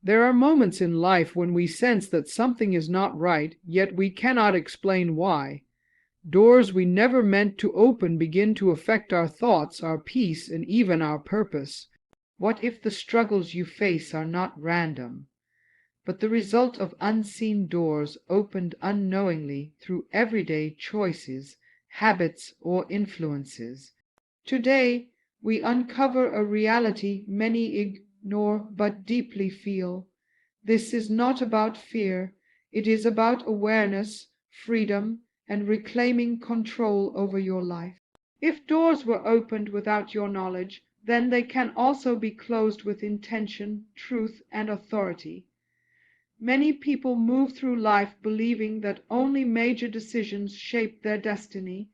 There are moments in life when we sense that something is not right, yet we cannot explain why. Doors we never meant to open begin to affect our thoughts, our peace, and even our purpose. What if the struggles you face are not random, but the result of unseen doors opened unknowingly through everyday choices, habits, or influences? Today, we uncover a reality many ignore but deeply feel. This is not about fear, it is about awareness, freedom, and reclaiming control over your life. If doors were opened without your knowledge, then they can also be closed with intention, truth, and authority. Many people move through life believing that only major decisions shape their destiny,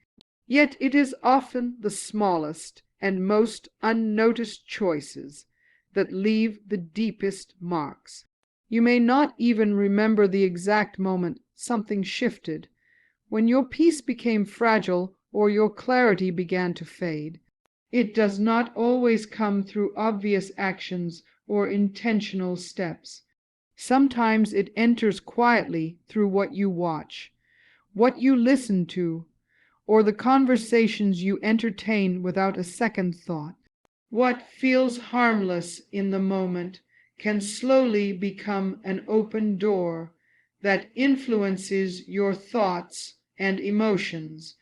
yet it is often the smallest and most unnoticed choices that leave the deepest marks. You may not even remember the exact moment something shifted, when your peace became fragile or your clarity began to fade. It does not always come through obvious actions or intentional steps. Sometimes it enters quietly through what you watch, what you listen to, or the conversations you entertain without a second thought. What feels harmless in the moment can slowly become an open door that influences your thoughts and emotions.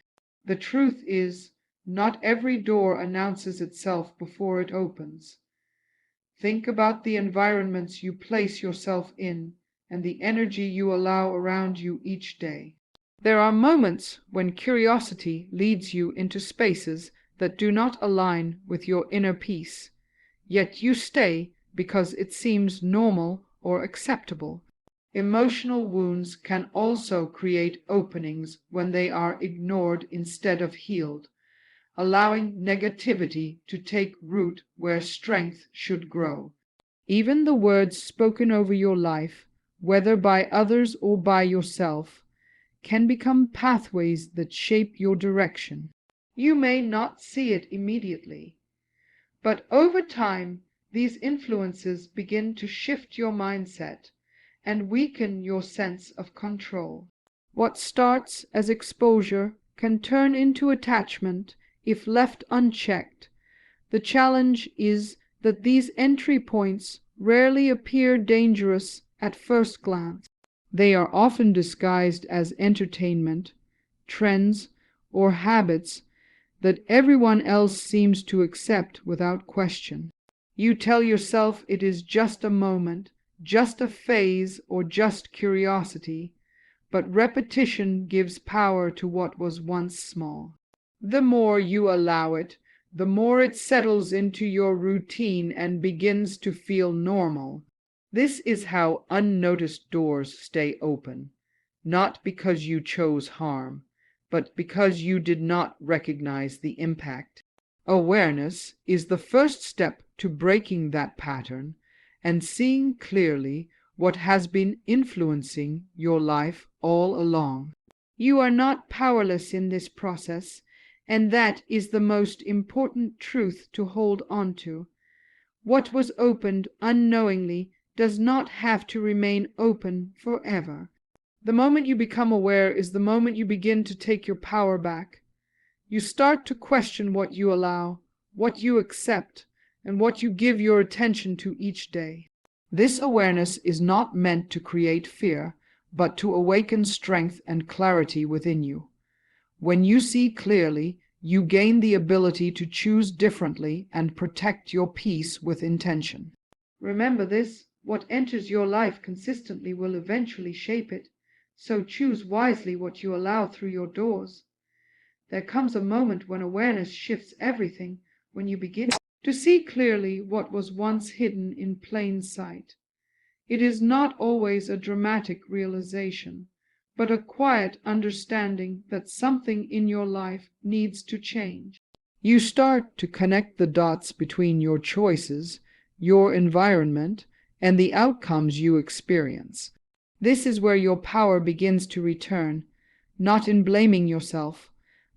The truth is, not every door announces itself before it opens. Think about the environments you place yourself in and the energy you allow around you each day. There are moments when curiosity leads you into spaces that do not align with your inner peace, yet you stay because it seems normal or acceptable. Emotional wounds can also create openings when they are ignored instead of healed, allowing negativity to take root where strength should grow. Even the words spoken over your life, whether by others or by yourself, can become pathways that shape your direction. You may not see it immediately, but over time these influences begin to shift your mindset and weaken your sense of control. What starts as exposure can turn into attachment if left unchecked. The challenge is that these entry points rarely appear dangerous at first glance. They are often disguised as entertainment, trends, or habits that everyone else seems to accept without question. You tell yourself it is just a moment, just a phase, or just curiosity, but repetition gives power to what was once small. The more you allow it, the more it settles into your routine and begins to feel normal. This is how unnoticed doors stay open, not because you chose harm, but because you did not recognize the impact. Awareness is the first step to breaking that pattern and seeing clearly what has been influencing your life all along. You are not powerless in this process, and that is the most important truth to hold on to. What was opened unknowingly does not have to remain open forever. The moment you become aware is the moment you begin to take your power back. You start to question what you allow, what you accept, and what you give your attention to each day. This awareness is not meant to create fear, but to awaken strength and clarity within you. When you see clearly, you gain the ability to choose differently and protect your peace with intention. Remember this, what enters your life consistently will eventually shape it, so choose wisely what you allow through your doors. There comes a moment when awareness shifts everything, when you begin to see clearly what was once hidden in plain sight. It is not always a dramatic realization, but a quiet understanding that something in your life needs to change. You start to connect the dots between your choices, your environment, and the outcomes you experience. This is where your power begins to return, not in blaming yourself,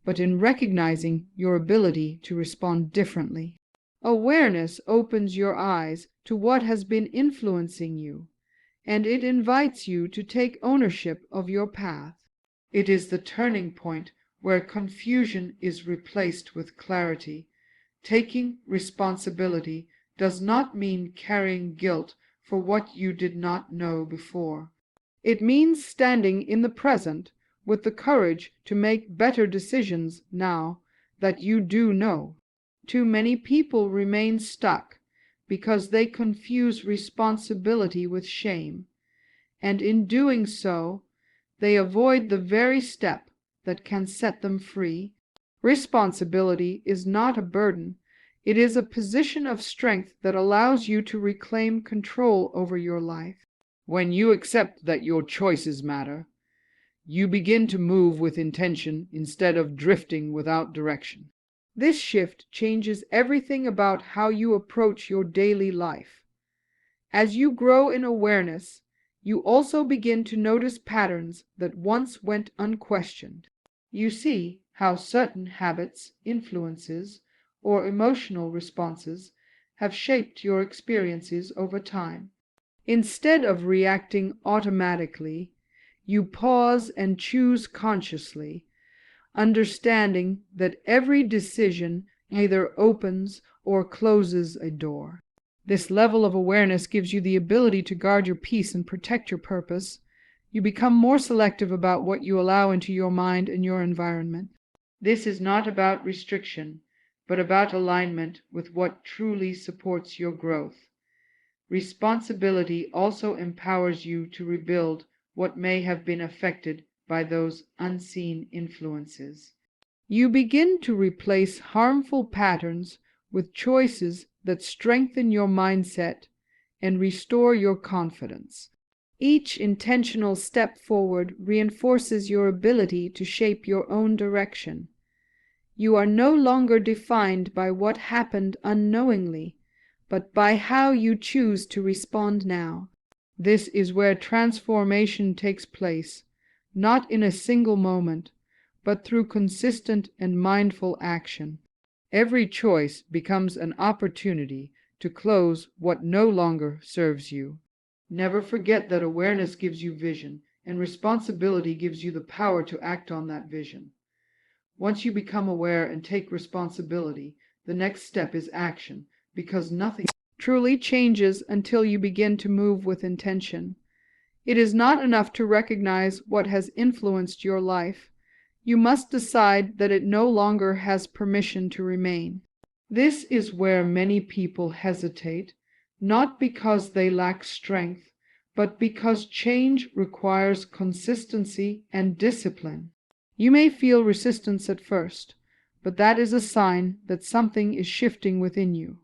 but in recognizing your ability to respond differently. Awareness opens your eyes to what has been influencing you, and it invites you to take ownership of your path. It is the turning point where confusion is replaced with clarity. Taking responsibility does not mean carrying guilt for what you did not know before. It means standing in the present with the courage to make better decisions now that you do know. Too many people remain stuck because they confuse responsibility with shame, and in doing so, they avoid the very step that can set them free. Responsibility is not a burden. It is a position of strength that allows you to reclaim control over your life. When you accept that your choices matter, you begin to move with intention instead of drifting without direction. This shift changes everything about how you approach your daily life. As you grow in awareness, you also begin to notice patterns that once went unquestioned. You see how certain habits, influences, or emotional responses have shaped your experiences over time. Instead of reacting automatically, you pause and choose consciously, understanding that every decision either opens or closes a door. This level of awareness gives you the ability to guard your peace and protect your purpose. You become more selective about what you allow into your mind and your environment. This is not about restriction, but about alignment with what truly supports your growth. Responsibility also empowers you to rebuild what may have been affected by those unseen influences. You begin to replace harmful patterns with choices that strengthen your mindset and restore your confidence. Each intentional step forward reinforces your ability to shape your own direction. You are no longer defined by what happened unknowingly, but by how you choose to respond now. This is where transformation takes place, not in a single moment, but through consistent and mindful action. Every choice becomes an opportunity to close what no longer serves you. Never forget that awareness gives you vision, and responsibility gives you the power to act on that vision. Once you become aware and take responsibility, the next step is action, because nothing truly changes until you begin to move with intention. It is not enough to recognize what has influenced your life. You must decide that it no longer has permission to remain. This is where many people hesitate, not because they lack strength, but because change requires consistency and discipline. You may feel resistance at first, but that is a sign that something is shifting within you.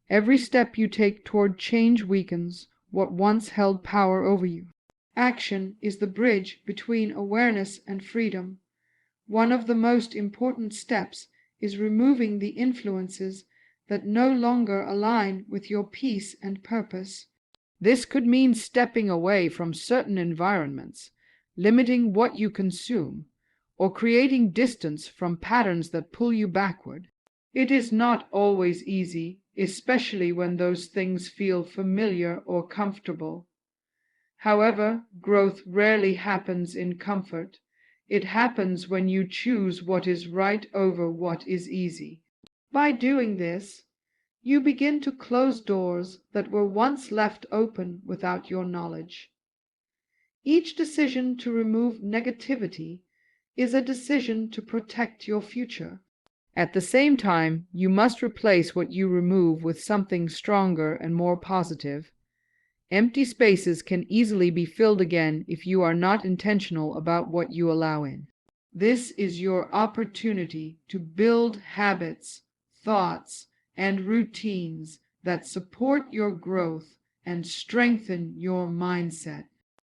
Every step you take toward change weakens what once held power over you. Action is the bridge between awareness and freedom. One of the most important steps is removing the influences that no longer align with your peace and purpose. This could mean stepping away from certain environments, limiting what you consume, or creating distance from patterns that pull you backward. It is not always easy, especially when those things feel familiar or comfortable. However, growth rarely happens in comfort. It happens when you choose what is right over what is easy. By doing this, you begin to close doors that were once left open without your knowledge. Each decision to remove negativity is a decision to protect your future. At the same time, you must replace what you remove with something stronger and more positive. Empty spaces can easily be filled again if you are not intentional about what you allow in. This is your opportunity to build habits, thoughts, and routines that support your growth and strengthen your mindset.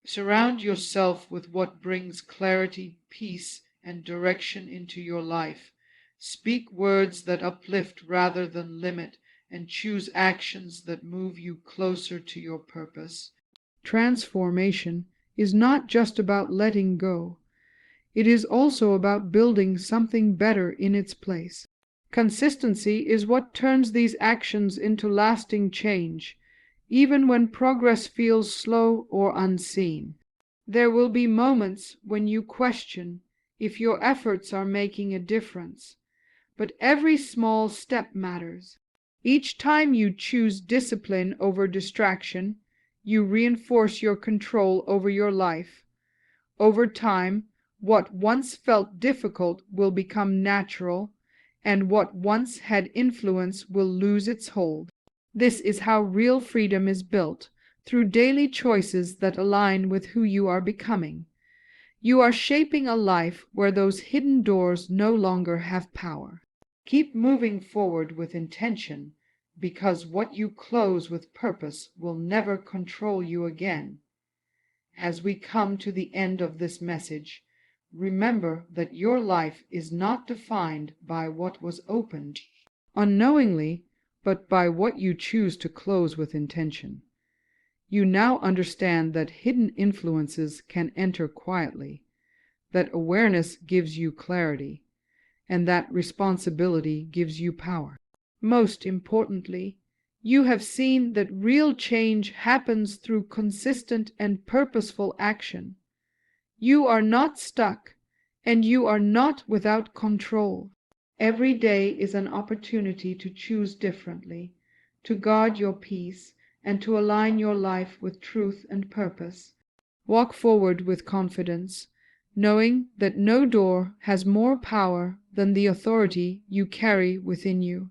Surround yourself with what brings clarity, peace, and direction into your life. Speak words that uplift rather than limit, and choose actions that move you closer to your purpose. Transformation is not just about letting go. It is also about building something better in its place. Consistency is what turns these actions into lasting change, even when progress feels slow or unseen. There will be moments when you question if your efforts are making a difference, but every small step matters. Each time you choose discipline over distraction, you reinforce your control over your life. Over time, what once felt difficult will become natural, and what once had influence will lose its hold. This is how real freedom is built, through daily choices that align with who you are becoming. You are shaping a life where those hidden doors no longer have power. Keep moving forward with intention, because what you close with purpose will never control you again. As we come to the end of this message, remember that your life is not defined by what was opened unknowingly, but by what you choose to close with intention. You now understand that hidden influences can enter quietly, that awareness gives you clarity, and that responsibility gives you power. Most importantly, you have seen that real change happens through consistent and purposeful action. You are not stuck, and you are not without control. Every day is an opportunity to choose differently, to guard your peace, and to align your life with truth and purpose. Walk forward with confidence, knowing that no door has more power than the authority you carry within you.